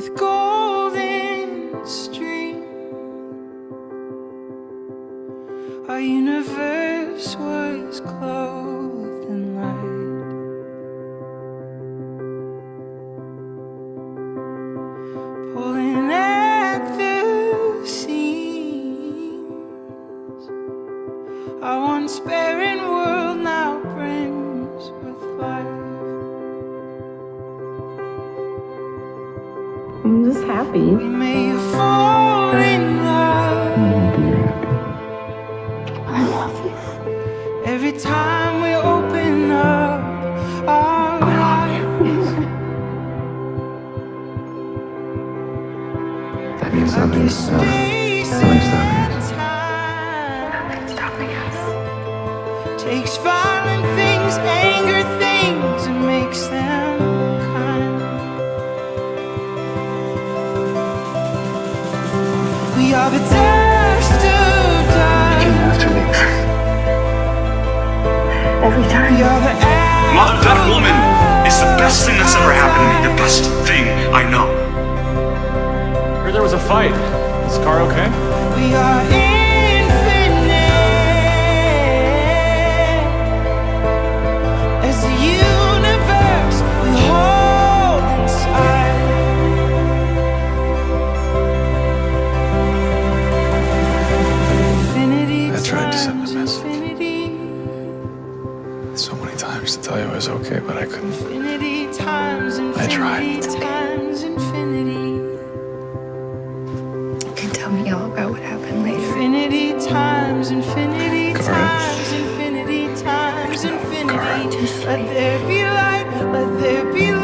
with golden stream. Our universe was clothed in light, pulling at the seams. Our once barren world now brims with life. I'm just happy. We may fall in love. I love you. Every time we open up our eyes. That means I nothing. guess space That means nothing. and time Stopping us. takes violent things, anger things, and makes them kind. We are the dust of You time. have to leave. Every time. We are the Mother, that woman is the best thing that's ever happened to me. The best thing I know. Heard there was a fight. Is the car okay? We are infinite as the universe we hold inside. Infinity I tried to send a times message. infinity, So many times to tell you I was okay, but I couldn't. infinity times infinity tried. times infinity, You can tell me all about what happened later. infinity times infinity Courage. times infinity times infinity. Courage. Just Let there be light, let there be light.